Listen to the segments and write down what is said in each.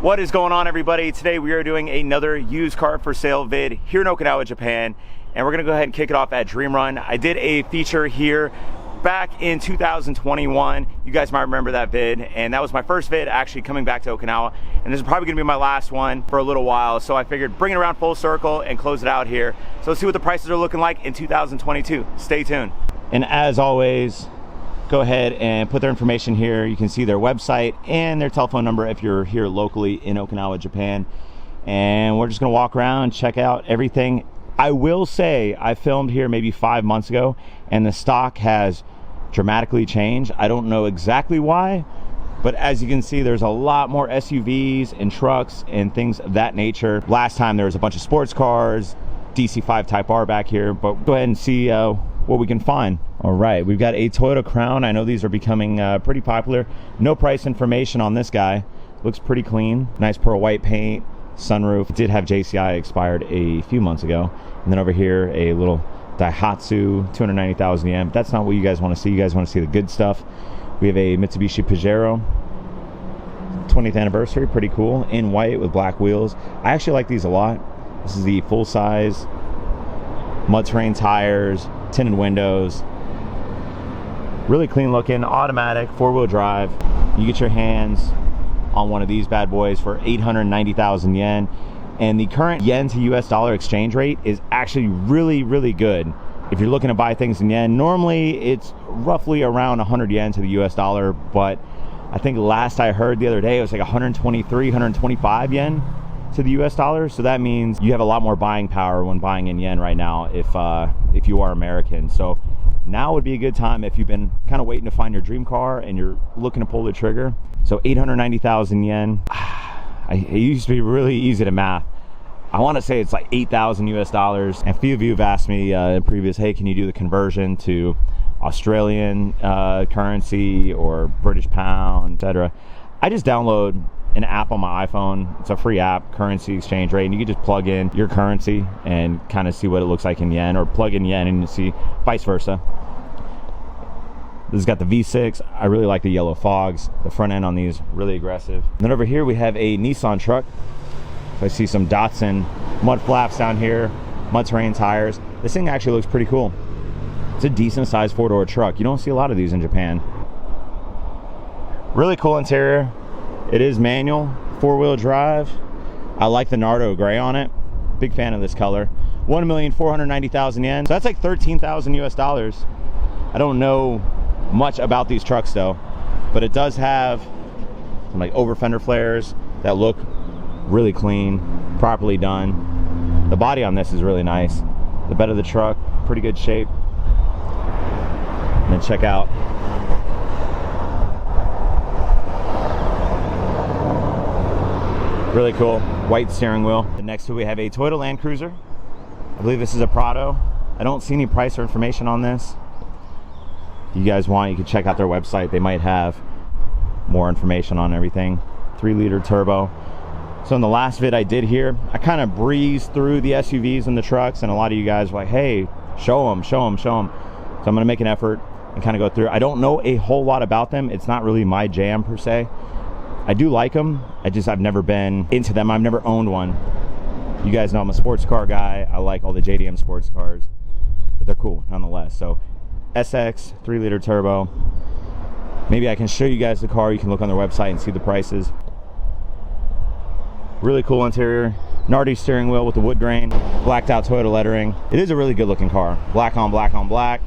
What is going on, everybody? Today we are doing another used car for sale vid here in Okinawa, Japan, and we're gonna go ahead and kick it off at Dream Run. I did a feature here back in 2021. You guys might remember that vid, and that was my first vid actually coming back to Okinawa, and this is probably gonna be my last one for a little while, so I figured bring it around full circle and close it out here. So let's see what the prices are looking like in 2022. Stay tuned. And as always, go ahead and put their information here. You can see their website and their telephone number if you're here locally in Okinawa, Japan. And we're just gonna walk around, check out everything. I will say I filmed here maybe 5 months ago and the stock has dramatically changed. I don't know exactly why, but as you can see, there's a lot more SUVs and trucks and things of that nature. Last time there was a bunch of sports cars, DC5 Type R back here, but go ahead and see what we can find. All right, we've got a Toyota Crown. I know these are becoming pretty popular. No price information on this guy. Looks pretty clean. Nice pearl white paint, sunroof. It did have JCI expired a few months ago. And then over here, a little Daihatsu, 290,000 yen. But that's not what you guys want to see. You guys want to see the good stuff. We have a Mitsubishi Pajero, 20th anniversary, pretty cool, in white with black wheels. I actually like these a lot. This is the full size, mud terrain tires, tinted windows, really clean looking, automatic, 4-wheel drive. You get your hands on one of these bad boys for 890,000 yen, and the current yen to US dollar exchange rate is actually really good. If you're looking to buy things in yen, normally it's roughly around 100 yen to the US dollar, but I think last I heard the other day it was like 123, 125 yen to the US dollar. So that means you have a lot more buying power when buying in yen right now if you are American. So now would be a good time if you've been kind of waiting to find your dream car and you're looking to pull the trigger. So 890,000 yen. It used to be really easy to math. I want to say it's like 8,000 US dollars. And a few of you have asked me in previous, hey, can you do the conversion to Australian currency or British pound, etc. I just download an app on my iPhone. It's a free app, currency exchange rate, and you can just plug in your currency and kind of see what it looks like in yen, or plug in yen and you see vice versa. This has got the V6. I really like the yellow fogs. The front end on these, really aggressive. And then over here we have a Nissan Truck. So I see some Datsun mud flaps down here, mud terrain tires. This thing actually looks pretty cool. It's a decent sized 4-door truck. You don't see a lot of these in Japan. Really cool interior. It is manual, 4-wheel drive. I like the Nardo gray on it. Big fan of this color. 1,490,000 yen. So that's like 13,000 US dollars. I don't know much about these trucks though, but it does have some like over fender flares that look really clean, properly done. The body on this is really nice. The bed of the truck, pretty good shape. And then check out really cool white steering wheel. And next to we have a Toyota Land Cruiser. I believe this is a Prado. I don't see any price or information on this. If you guys want, you can check out their website. They might have more information on everything. 3-liter turbo. So in the last vid I did here, I kind of breezed through the SUVs and the trucks, and a lot of you guys were like, hey, show them. So I'm gonna make an effort and kind of go through. I don't know a whole lot about them. It's not really my jam per se. I do like them. I've never been into them. I've never owned one. You guys know I'm a sports car guy. I like all the JDM sports cars, but they're cool nonetheless. So SX 3-liter turbo. Maybe I can show you guys the car. You can look on their website and see the prices. Really cool interior. Nardi steering wheel with the wood grain, blacked out Toyota lettering. It is a really good looking car. Black on black on black.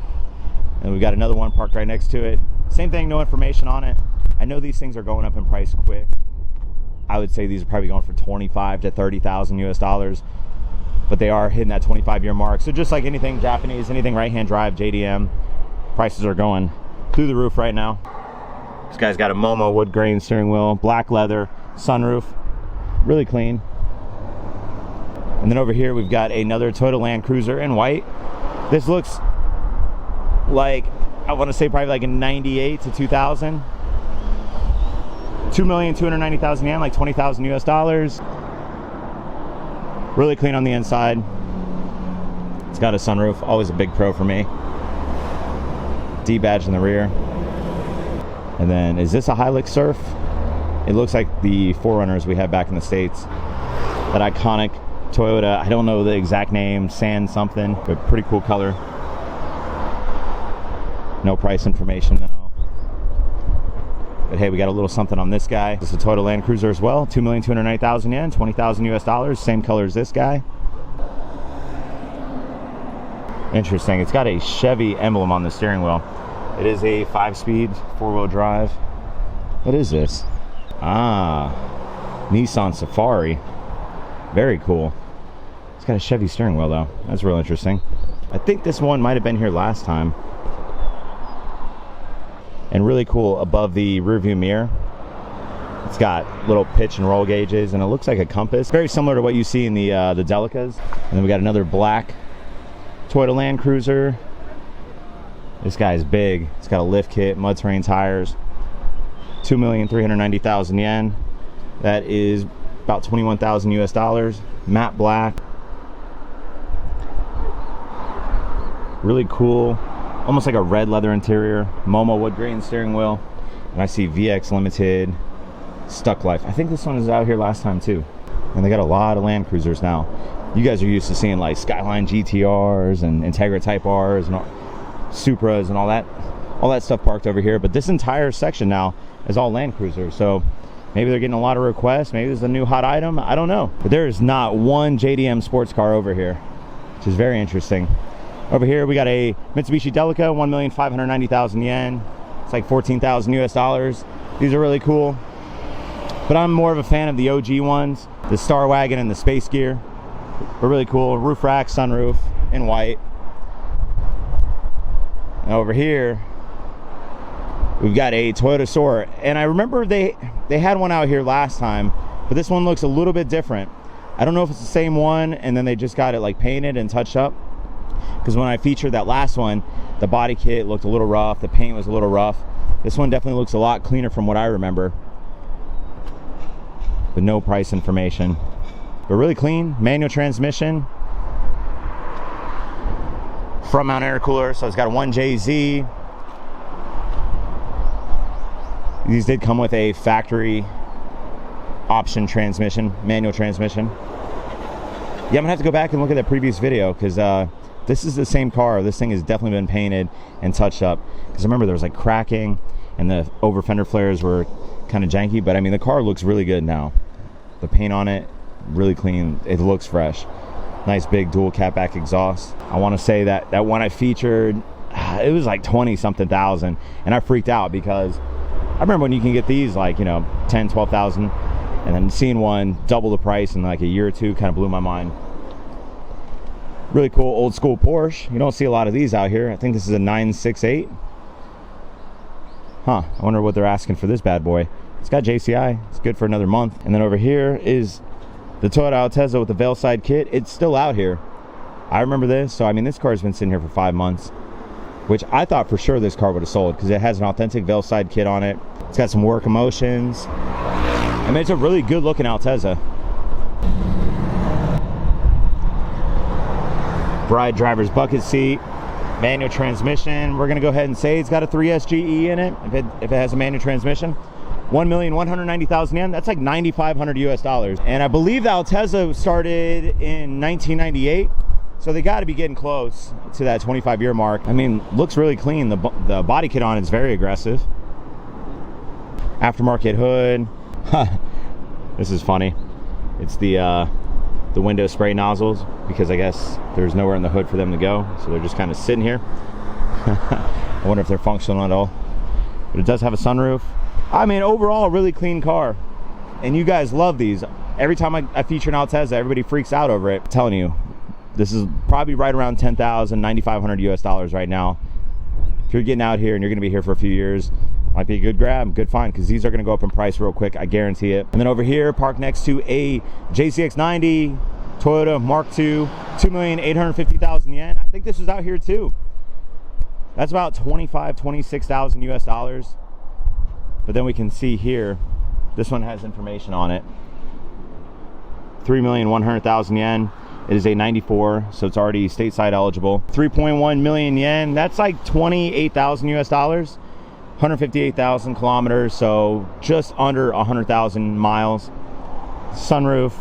And we've got another one parked right next to it. Same thing, no information on it. I know these things are going up in price quick. I would say these are probably going for 25 to 30,000 US dollars, but they are hitting that 25-year mark. So just like anything Japanese, anything right-hand drive, JDM, prices are going through the roof right now. This guy's got a Momo wood grain steering wheel, black leather, sunroof, really clean. And then over here we've got another Toyota Land Cruiser in white. This looks like, I want to say probably like a 98 to 2000. 2,290,000 yen, like 20,000 US dollars. Really clean on the inside. It's got a sunroof, always a big pro for me. D badge in the rear. And then, is this a Hilux Surf? It looks like the 4Runners we had back in the States. That iconic Toyota, I don't know the exact name, Sand something, but pretty cool color. No price information though. But hey, we got a little something on this guy. This is a Toyota Land Cruiser as well, 2,290,000 yen, 20,000 US dollars, same color as this guy. Interesting, it's got a Chevy emblem on the steering wheel. It is a 5-speed, 4-wheel drive. What is this? Ah, Nissan Safari. Very cool. It's got a Chevy steering wheel though. That's real interesting. I think this one might have been here last time. And really cool above the rear view mirror. It's got little pitch and roll gauges, and it looks like a compass. Very similar to what you see in the Delicas. And then we got another black Toyota Land Cruiser. This guy is big. It's got a lift kit, mud terrain tires. 2,390,000 yen. That is about 21,000 US dollars. Matte black. Really cool. Almost like a red leather interior. Momo wood grain steering wheel. And I see VX Limited. Stuck Life. I think this one was out here last time too. And they got a lot of Land Cruisers now. You guys are used to seeing like Skyline GTRs and Integra Type Rs and all, Supras and all that stuff parked over here. But this entire section now is all Land Cruisers. So maybe they're getting a lot of requests. Maybe this is a new hot item. I don't know. But there is not one JDM sports car over here, which is very interesting. Over here we got a Mitsubishi Delica, 1,590,000 yen. It's like 14,000 US dollars. These are really cool. But I'm more of a fan of the OG ones. The Star Wagon and the Space Gear. They're really cool. Roof rack, sunroof in white. And over here we've got a Toyota Soar. And I remember they had one out here last time, but this one looks a little bit different. I don't know if it's the same one and then they just got it like painted and touched up. Because when I featured that last one, the body kit looked a little rough, the paint was a little rough. This one definitely looks a lot cleaner from what I remember. But no price information. But really clean, manual transmission. Front mount air cooler, so it's got a 1JZ. These did come with a factory option transmission, manual transmission. Yeah, I'm gonna have to go back and look at that previous video because this is the same car. This thing has definitely been painted and touched up. Because I remember there was like cracking and the over fender flares were kind of janky, but I mean the car looks really good now. The paint on it, really clean. It looks fresh. Nice big dual catback exhaust. I want to say that one I featured, it was like 20 something thousand, and I freaked out because I remember when you can get these like, you know, 10, 12,000, and then seeing one double the price in like a year or two kind of blew my mind. Really cool old school Porsche. You don't see a lot of these out here. I think this is a 968. Huh, I wonder what they're asking for this bad boy. It's got JCI, it's good for another month. And then over here is the Toyota Atenza with the Veilside kit. It's still out here. I remember this, so I mean this car's been sitting here for 5 months, which I thought for sure this car would have sold because it has an authentic Veilside kit on it. It's got some work emotions. I mean, it's a really good looking Atenza. Bride driver's bucket seat, manual transmission. We're gonna go ahead and say it's got a 3SGE in it if it has a manual transmission. 1,190,000 yen. That's like 9,500 US dollars. And I believe the Atenza started in 1998. So they got to be getting close to that 25-year mark. I mean, looks really clean. The body kit on it's very aggressive. Aftermarket hood. This is funny. It's the window spray nozzles because I guess there's nowhere in the hood for them to go. So they're just kind of sitting here. I wonder if they're functional at all. But it does have a sunroof. I mean, overall, really clean car. And you guys love these. Every time I feature an Atenza, everybody freaks out over it. I'm telling you, this is probably right around 10,000, 9,500 US dollars right now. If you're getting out here and you're going to be here for a few years, might be a good grab, good find, because these are going to go up in price real quick, I guarantee it. And then over here, parked next to a JCX90 Toyota Mark II, 2,850,000 yen. I think this was out here too. That's about 25, 26,000 US dollars. But then we can see here, this one has information on it. 3,100,000 yen. It is a 94, so it's already stateside eligible. 3.1 million yen. That's like 28,000 US dollars. 158,000 kilometers, so just under 100,000 miles. Sunroof,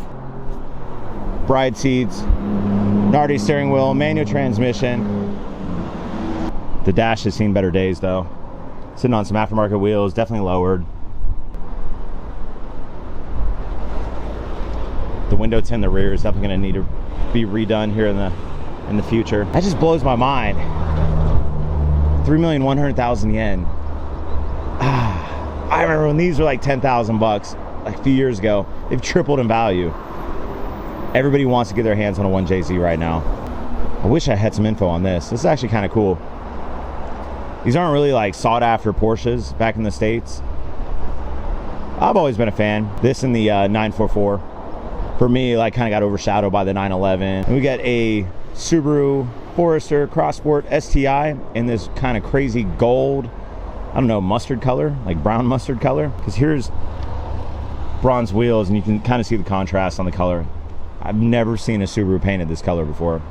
bride seats, Nardi steering wheel, manual transmission. The dash has seen better days though. Sitting on some aftermarket wheels, definitely lowered. The window tint in the rear is definitely going to need to be redone here in the future. That just blows my mind. 3,100,000 yen. I remember when these were like 10,000 bucks like a few years ago. They've tripled in value. Everybody wants to get their hands on a 1JZ right now. I wish I had some info on this. This is actually kind of cool. These aren't really like sought after Porsches back in the States. I've always been a fan. This and the 944. For me, like, kind of got overshadowed by the 911. And we got a Subaru Forester Crossboard STI in this kind of crazy gold, I don't know, mustard color, like brown mustard color. Because here's bronze wheels and you can kind of see the contrast on the color. I've never seen a Subaru painted this color before.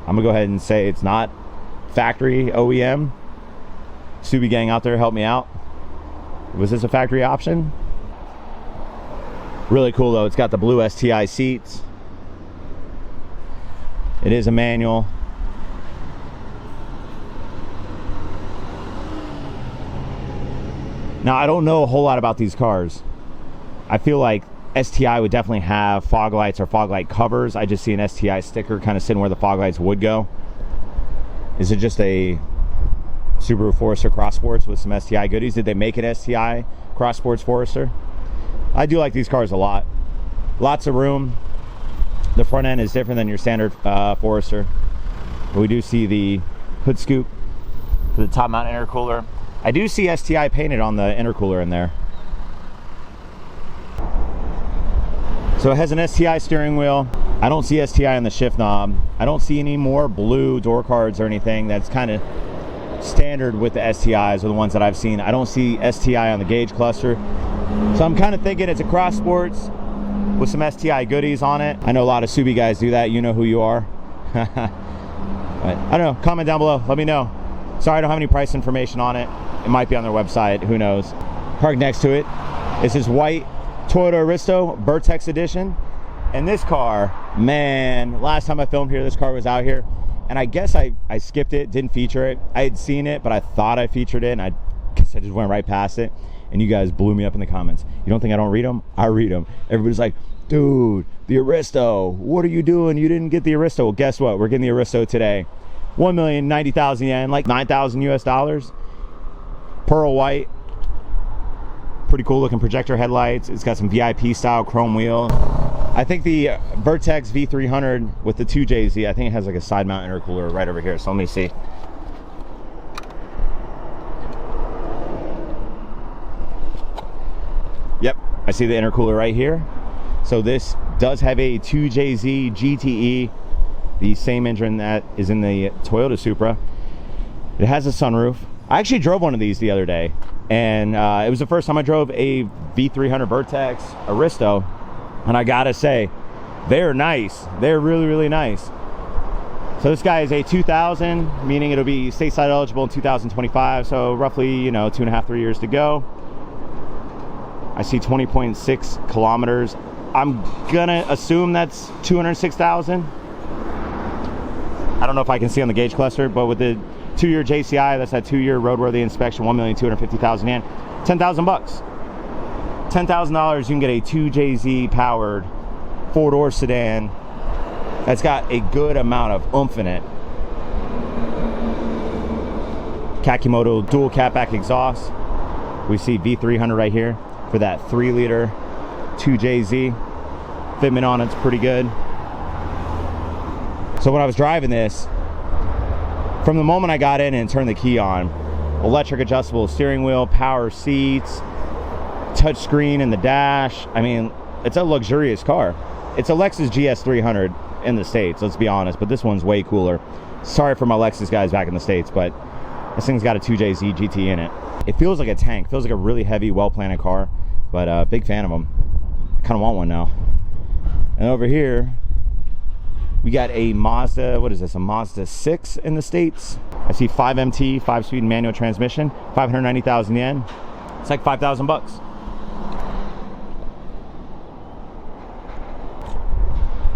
I'm gonna go ahead and say it's not factory OEM. Subi gang out there, help me out. Was this a factory option? Really cool though. It's got the blue STI seats. It is a manual. Now I don't know a whole lot about these cars. I feel like STI would definitely have fog lights or fog light covers. I just see an STI sticker kind of sitting where the fog lights would go. Is it just a Subaru Forester Crosssports with some STI goodies? Did they make an STI Crosssports Forester? I do like these cars a lot. Lots of room. The front end is different than your standard Forester. We do see the hood scoop for the top mount intercooler. I do see STI painted on the intercooler in there. So it has an STI steering wheel. I don't see STI on the shift knob. I don't see any more blue door cards or anything. That's kind of standard with the STIs or the ones that I've seen. I don't see STI on the gauge cluster. So I'm kind of thinking it's a Crosssports with some STI goodies on it. I know a lot of Subi guys do that. You know who you are. But I don't know. Comment down below. Let me know. Sorry, I don't have any price information on it. It might be on their website. Who knows? Parked next to it is this white Toyota Aristo Vertex edition. And this car, man, last time I filmed here, this car was out here. And I guess I skipped it, didn't feature it. I had seen it, but I thought I featured it. And I guess I just went right past it. And you guys blew me up in the comments. You don't think I don't read them? I read them. Everybody's like, dude, the Aristo, what are you doing? You didn't get the Aristo. Well, guess what? We're getting the Aristo today. 1,090,000 yen, like 9,000 US dollars. Pearl white. Pretty cool looking projector headlights. It's got some VIP style chrome wheel. I think the Vertex V300 with the 2JZ, I think it has like a side mount intercooler right over here. So let me see. Yep, I see the intercooler right here. So this does have a 2JZ GTE, the same engine that is in the Toyota Supra. It has a sunroof. I actually drove one of these the other day, and it was the first time I drove a V300 Vertex Aristo, and I gotta say, they're nice. They're really, really nice. So this guy is a 2000, meaning it'll be stateside eligible in 2025, so roughly, you know, 2.5, 3 years to go. I see 20.6 kilometers. I'm gonna assume that's 206,000. I don't know if I can see on the gauge cluster, but with the 2-year JCI, that's that 2-year roadworthy inspection, 1,250,000 yen, 10,000 bucks. $10,000, you can get a 2JZ powered 4-door sedan that's got a good amount of oomph in it. Kakimoto dual catback exhaust. We see V300 right here for that 3-liter 2JZ. Fitment on it's pretty good. So when I was driving this, from the moment I got in and turned the key on, electric adjustable steering wheel, power seats, touch screen in the dash. I mean, it's a luxurious car. It's a Lexus Gs300 in the States, let's be honest, but this one's way cooler. Sorry for my Lexus guys back in the States, but this thing's got a 2JZ GT in it. It feels like a tank, feels like a really heavy, well-planted car, but big fan of them. I kind of want one now. And over here, We got a Mazda, what is this, a Mazda 6 in the States. I see 5MT, 5-speed manual transmission, 590,000 yen. It's like 5,000 bucks.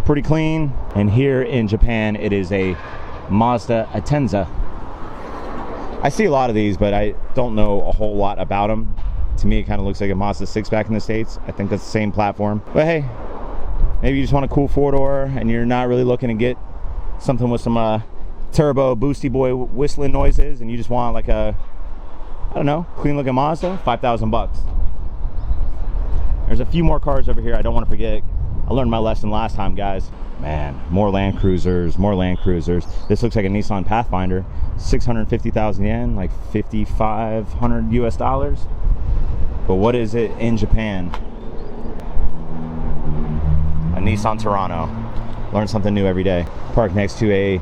Pretty clean. And here in Japan, it is a Mazda Atenza. I see a lot of these, but I don't know a whole lot about them. To me, it kind of looks like a Mazda 6 back in the States. I think that's the same platform. But hey, maybe you just want a cool four-door and you're not really looking to get something with some turbo boosty boy whistling noises, and you just want like a, I don't know, clean looking Mazda, 5,000 bucks. There's a few more cars over here I don't want to forget. I learned my lesson last time, guys. Man, more Land Cruisers, more Land Cruisers. This looks like a Nissan Pathfinder, 650,000 yen, like 5,500 US dollars. But what is it in Japan? A Nissan Toronto. Learn something new every day. Parked next to a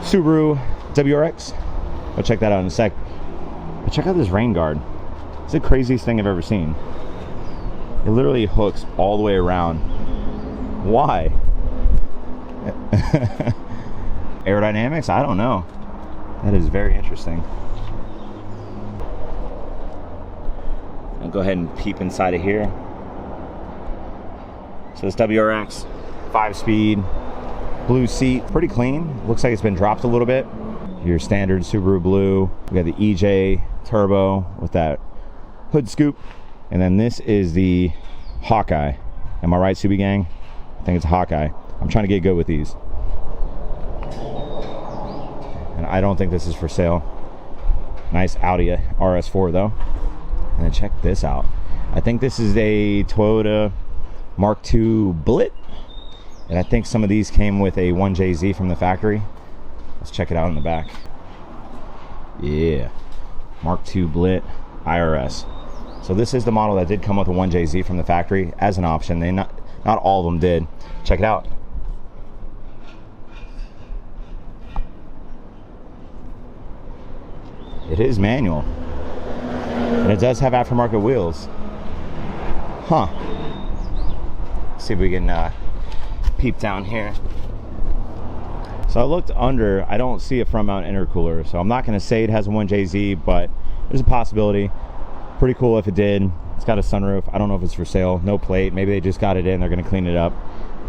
Subaru Wrx. I'll check that out in a sec. But check out this rain guard. It's the craziest thing I've ever seen. It literally hooks all the way around. Why? Aerodynamics? I don't know. That is very interesting. I'll go ahead and peep inside of here. So this WRX, 5-speed, blue seat, pretty clean. Looks like it's been dropped a little bit. Your standard Subaru blue. We got the EJ turbo with that hood scoop. And then this is the Hawkeye. Am I right, Subi gang? I think it's a Hawkeye. I'm trying to get good with these. And I don't think this is for sale. Nice Audi RS4 though. And then check this out. I think this is a Toyota Mark II Bullet. And I think some of these came with a 1JZ from the factory. Let's check it out in the back. Yeah. Mark II Bullet IRS. So this is the model that did come with a 1JZ from the factory as an option. They not all of them did. Check it out. It is manual. And it does have aftermarket wheels. Huh. Let's see if we can peep down here. So I looked under, I don't see a front mount intercooler, so I'm not going to say it has a 1JZ, but there's a possibility. Pretty cool if it did. It's got a sunroof. I don't know if it's for sale. No plate. Maybe they just got it in. They're going to clean it up,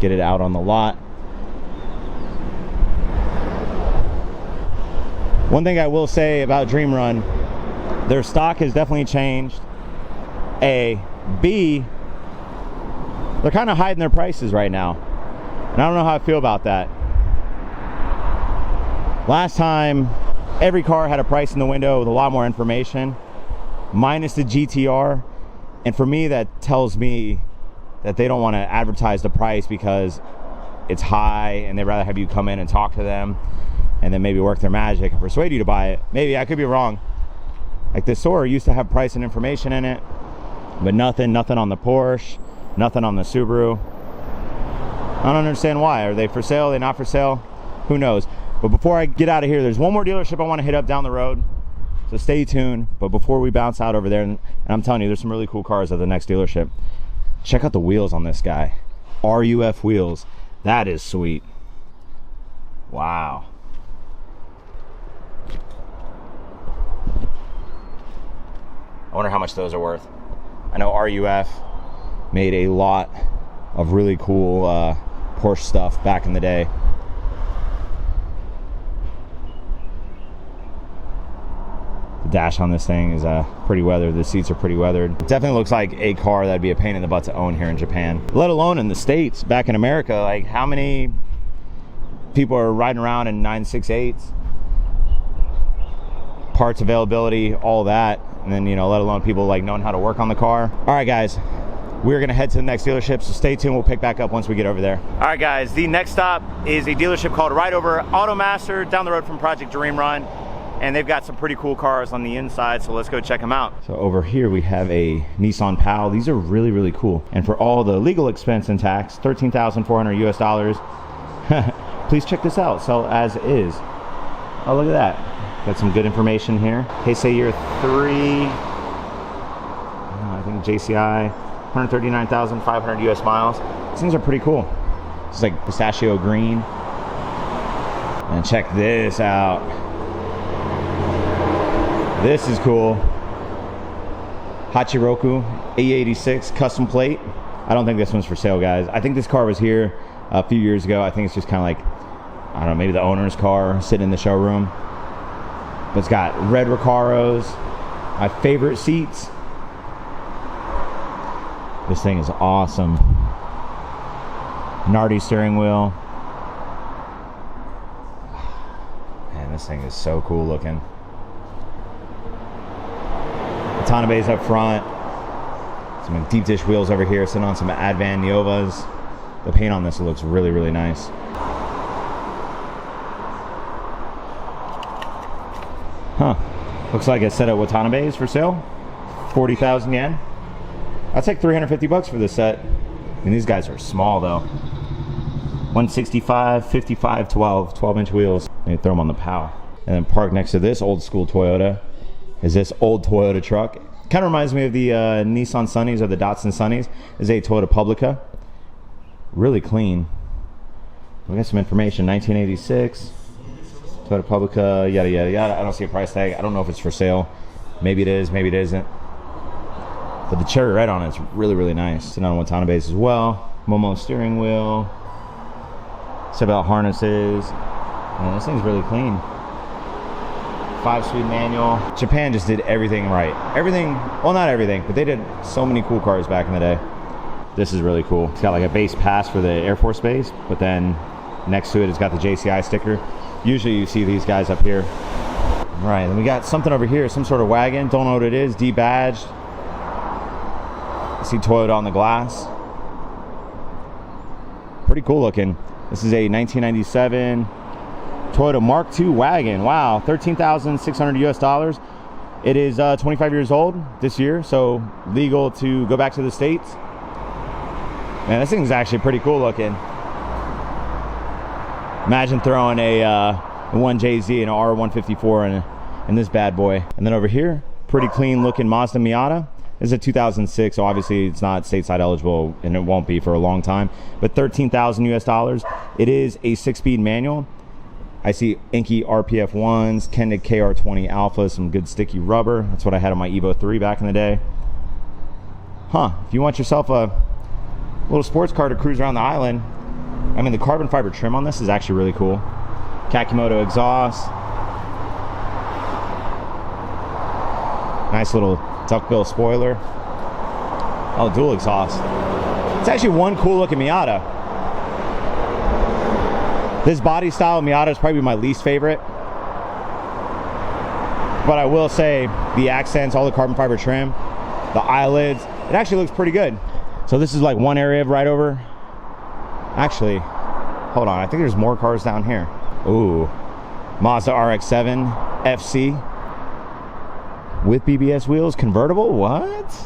get it out on the lot. One thing I will say about Dream Run, their stock has definitely changed. A. B. They're kind of hiding their prices right now. And I don't know how I feel about that. Last time, every car had a price in the window with a lot more information, minus the GTR. And for me, that tells me that they don't want to advertise the price because it's high and they'd rather have you come in and talk to them and then maybe work their magic and persuade you to buy it. Maybe, I could be wrong. Like the Soar used to have price and information in it, but nothing on the Porsche, nothing on the Subaru. I don't understand why. Are they for sale? Are they not for sale? Who knows? But before I get out of here, there's one more dealership I want to hit up down the road. So stay tuned. But before we bounce out over there, and I'm telling you, there's some really cool cars at the next dealership. Check out the wheels on this guy. RUF wheels. That is sweet. Wow. I wonder how much those are worth. I know RUF made a lot of really cool Porsche stuff back in the day. The dash on this thing is pretty weathered. The seats are pretty weathered. It definitely looks like a car that'd be a pain in the butt to own here in Japan, let alone in the States. Back in America, like how many people are riding around in 968s? Parts availability, all that, and then, you know, let alone people like knowing how to work on the car. All right, guys, we're gonna head to the next dealership, so stay tuned. We'll pick back up once we get over there. All right, guys, the next stop is a dealership called Ride Over Automaster down the road from Project Dream Run, and they've got some pretty cool cars on the inside, so let's go check them out. So over here we have a Nissan Pal. These are really, really cool, and for all the legal expense and tax, $13,400 US dollars. Please check this out. Sell as is. Oh, look at that. Got some good information here. Heisei year 3, I think JCI, 139,500 US miles. These things are pretty cool. It's like pistachio green. And check this out. This is cool. Hachiroku A86 custom plate. I don't think this one's for sale, guys. I think this car was here a few years ago. I think it's just kind of like, I don't know, maybe the owner's car sitting in the showroom. But it's got red Recaros, my favorite seats. This thing is awesome. Nardi steering wheel. Man, this thing is so cool looking. Tonneau bays up front. Some deep dish wheels over here, sitting on some Advan Neovas. The paint on this looks really, really nice. Huh. Looks like a set of Watanabe bays for sale. 40,000 yen. That's like 350 bucks for this set. I mean, these guys are small though. 165, 55, 12-inch wheels. Maybe throw them on the POW. And then parked next to this old school Toyota is this old Toyota truck. Kind of reminds me of the Nissan Sunnies or the Datsun Sunnies. This is a Toyota Publica. Really clean. We got some information. 1986. Toyota Publica, yada, yada, yada. I don't see a price tag. I don't know if it's for sale. Maybe it is, maybe it isn't. But the cherry red on it's really, really nice. Sitting on Watanabe base as well. Momo steering wheel. Seatbelt harnesses. Man, this thing's really clean. 5-speed manual. Japan just did everything right. Everything, well, not everything, but they did so many cool cars back in the day. This is really cool. It's got like a base pass for the Air Force Base, but then next to it, it's got the JCI sticker. Usually you see these guys up here. All right, then we got something over here, some sort of wagon. Don't know what it is, debadged. I see Toyota on the glass. Pretty cool looking. This is a 1997 Toyota Mark II wagon. Wow, $13,600 US. It is 25 years old this year, so legal to go back to the States. Man, this thing's actually pretty cool looking. Imagine throwing a 1JZ and an R154 in this bad boy. And then over here, pretty clean looking Mazda Miata. This is a 2006, so obviously it's not stateside eligible, and it won't be for a long time. But $13,000 US. It is a 6-speed manual. I see Inky RPF 1s, Kendig KR20 Alpha, some good sticky rubber. That's what I had on my Evo 3 back in the day. Huh, if you want yourself a little sports car to cruise around the island, I mean, the carbon fiber trim on this is actually really cool. Kakimoto exhaust. Nice little duckbill spoiler. Oh, dual exhaust. It's actually one cool looking Miata. This body style Miata is probably my least favorite. But I will say the accents, all the carbon fiber trim, the eyelids, it actually looks pretty good. So this is like one area right over. Actually, hold on, I think there's more cars down here. Ooh, Mazda RX-7 FC with BBS wheels, convertible. What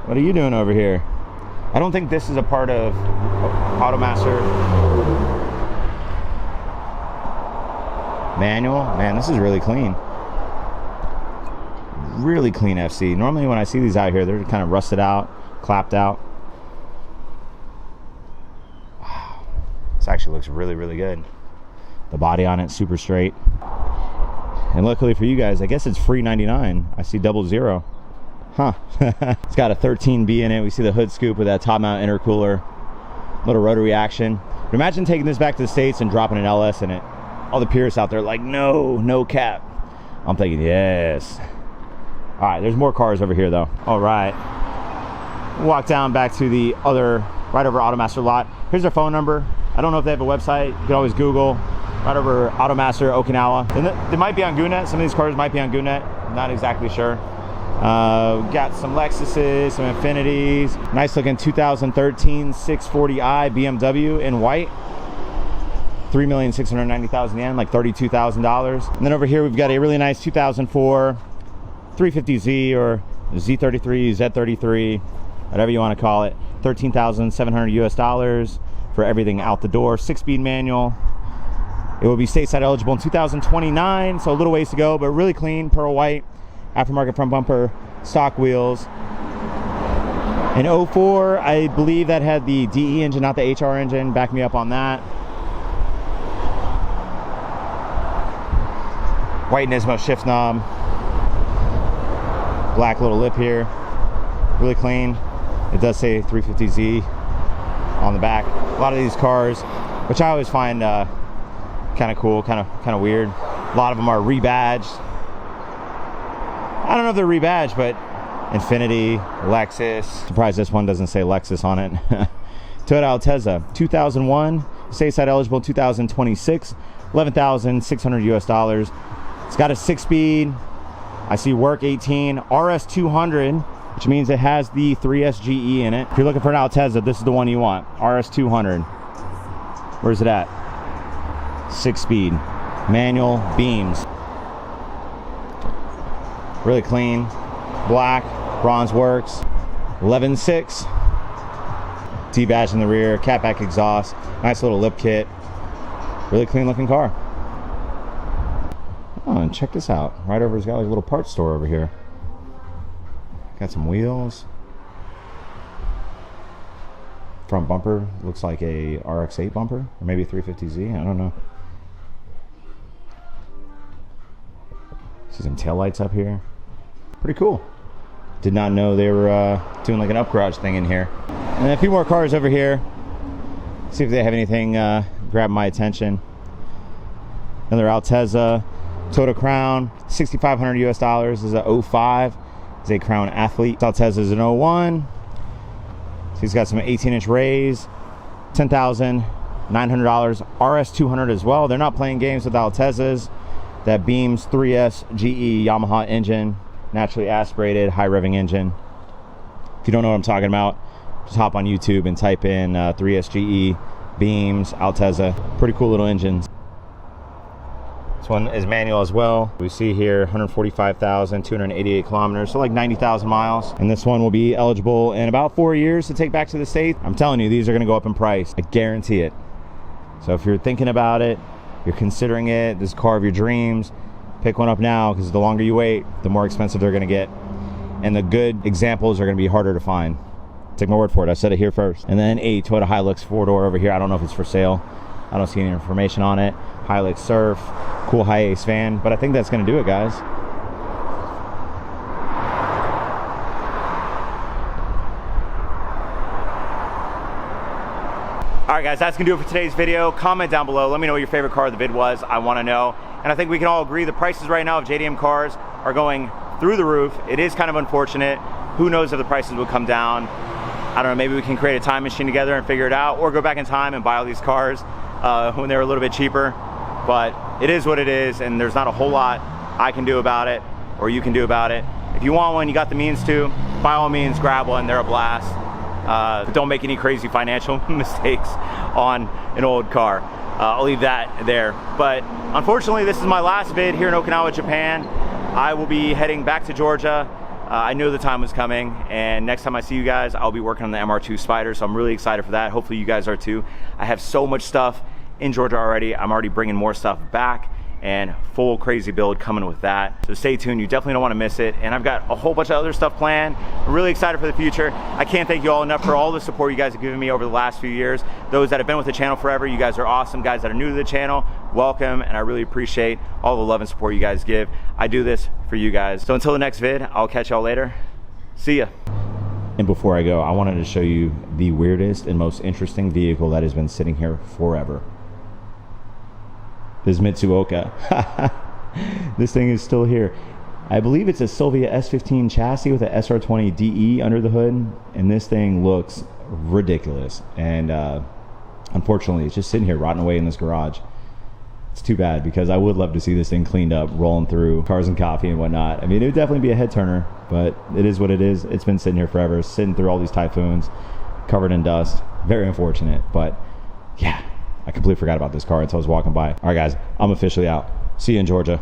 are you doing over here? I don't think this is a part of Automaster. Manual. Man, this is really clean. Really clean FC. Normally when I see these out here, they're kind of rusted out, clapped out. Wow. This actually looks really, really good. The body on it, super straight. And luckily for you guys, I guess it's free 99. I see 00. Huh. It's got a 13B in it. We see the hood scoop with that top mount intercooler. Little rotary action. But imagine taking this back to the States and dropping an LS in it. All the purists out there like, no cap. I'm thinking, yes. All right, there's more cars over here though. All right. Walk down back to the other, right over Automaster lot. Here's their phone number. I don't know if they have a website. You can always Google. Right over Automaster Okinawa. And they might be on Goonet. Some of these cars might be on Goonet. Not exactly sure. Got some Lexuses, some Infinities. Nice looking 2013 640i BMW in white. 3,690,000 yen, like $32,000. And then over here we've got a really nice 2004 350Z or Z33, Z33, whatever you want to call it. $13,700 US for everything out the door. 6-speed manual. It will be stateside eligible in 2029, so a little ways to go, but really clean, pearl white, aftermarket front bumper, stock wheels. In 04, I believe that had the DE engine, not the HR engine. Back me up on that. White Nismo shift knob. Black little lip here. Really clean. It does say 350Z on the back. A lot of these cars, which I always find kind of cool, kind of weird. A lot of them are rebadged. I don't know if they're rebadged, but Infiniti, Lexus. Surprised this one doesn't say Lexus on it. Toyota Atenza, 2001, stateside eligible 2026, $11,600 US. It's got a 6-speed. I see work 18, RS200, which means it has the 3SGE in it. If you're looking for an Atenza, this is the one you want. RS200. Where's it at? 6-speed, manual, beams. Really clean, black, bronze works, 11.6. T-badge in the rear, catback exhaust, nice little lip kit. Really clean looking car. Oh, and check this out. Right over, it's got like a little parts store over here. Got some wheels. Front bumper looks like a RX-8 bumper, or maybe a 350Z, I don't know. See some taillights up here. Pretty cool. Did not know they were doing like an up garage thing in here. And a few more cars over here. See if they have anything grab my attention. Another Atenza, Toyota Crown, $6,500 US. This is a 05. It's a Crown Athlete. Atenza is an 01. So he's got some 18-inch rays, $10,900. RS200 as well. They're not playing games with Altezas. That Beams 3S GE Yamaha engine, naturally aspirated, high revving engine. If you don't know what I'm talking about, just hop on YouTube and type in 3S GE Beams Atenza. Pretty cool little engines. This one is manual as well. We see here 145,288 kilometers, so like 90,000 miles. And this one will be eligible in about 4 years to take back to the States. I'm telling you, these are gonna go up in price. I guarantee it. So if you're thinking about it, you're considering it, this car of your dreams, pick one up now, because the longer you wait, the more expensive they're gonna get. And the good examples are gonna be harder to find. Take my word for it, I said it here first. And then a Toyota Hilux 4-door over here. I don't know if it's for sale. I don't see any information on it. Hilux Surf, cool high ace van, but I think that's gonna do it, guys. All right, guys, that's gonna do it for today's video. Comment down below, let me know what your favorite car of the vid was. I wanna know. And I think we can all agree the prices right now of JDM cars are going through the roof. It is kind of unfortunate. Who knows if the prices will come down. I don't know, maybe we can create a time machine together and figure it out, or go back in time and buy all these cars when they were a little bit cheaper. But it is what it is, and there's not a whole lot I can do about it, or you can do about it. If you want one, you got the means to, by all means, grab one, they're a blast. Don't make any crazy financial mistakes on an old car. I'll leave that there. But unfortunately, this is my last vid here in Okinawa, Japan. I will be heading back to Georgia. I knew the time was coming, and next time I see you guys, I'll be working on the MR2 Spider, so I'm really excited for that. Hopefully you guys are too. I have so much stuff in Georgia already. I'm already bringing more stuff back, and full crazy build coming with that. So stay tuned, you definitely don't want to miss it. And I've got a whole bunch of other stuff planned. I'm really excited for the future. I can't thank you all enough for all the support you guys have given me over the last few years. Those that have been with the channel forever, you guys are awesome. Guys that are new to the channel, welcome, and I really appreciate all the love and support you guys give. I do this for you guys. So until the next vid, I'll catch y'all later. See ya. And before I go, I wanted to show you the weirdest and most interesting vehicle that has been sitting here forever. This Mitsuoka. This thing is still here. I believe it's a Sylvia S15 chassis with a SR20 DE under the hood, and this thing looks ridiculous. And unfortunately, it's just sitting here rotting away in this garage. It's too bad, because I would love to see this thing cleaned up, rolling through Cars and Coffee and whatnot. I mean, it would definitely be a head turner, but it is what it is. It's been sitting here forever, sitting through all these typhoons, covered in dust. Very unfortunate, but yeah. I completely forgot about this car until I was walking by. All right, guys, I'm officially out. See you in Georgia.